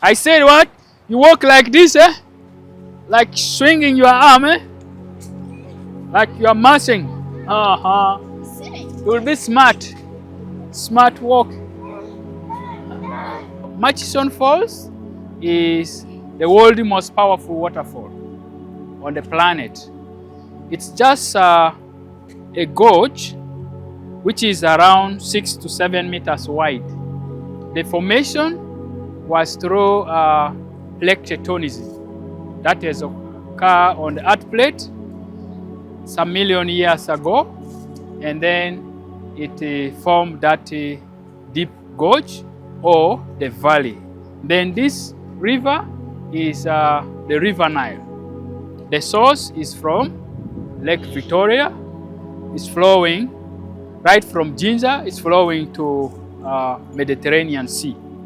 I said what? You walk like this, eh? Like swinging your arm, eh? Like you are marching. Uh-huh. You will be smart. Smart walk. Murchison Falls is the world's most powerful waterfall on the planet. It's just a gorge which is around 6 to 7 meters wide. The formation was through plate tectonism that has occurred on the earth plate some million years ago, and then it formed that deep gorge or the valley. Then this river is the River Nile. The source is from Lake Victoria. It's flowing right from Jinja. It's flowing to Mediterranean Sea.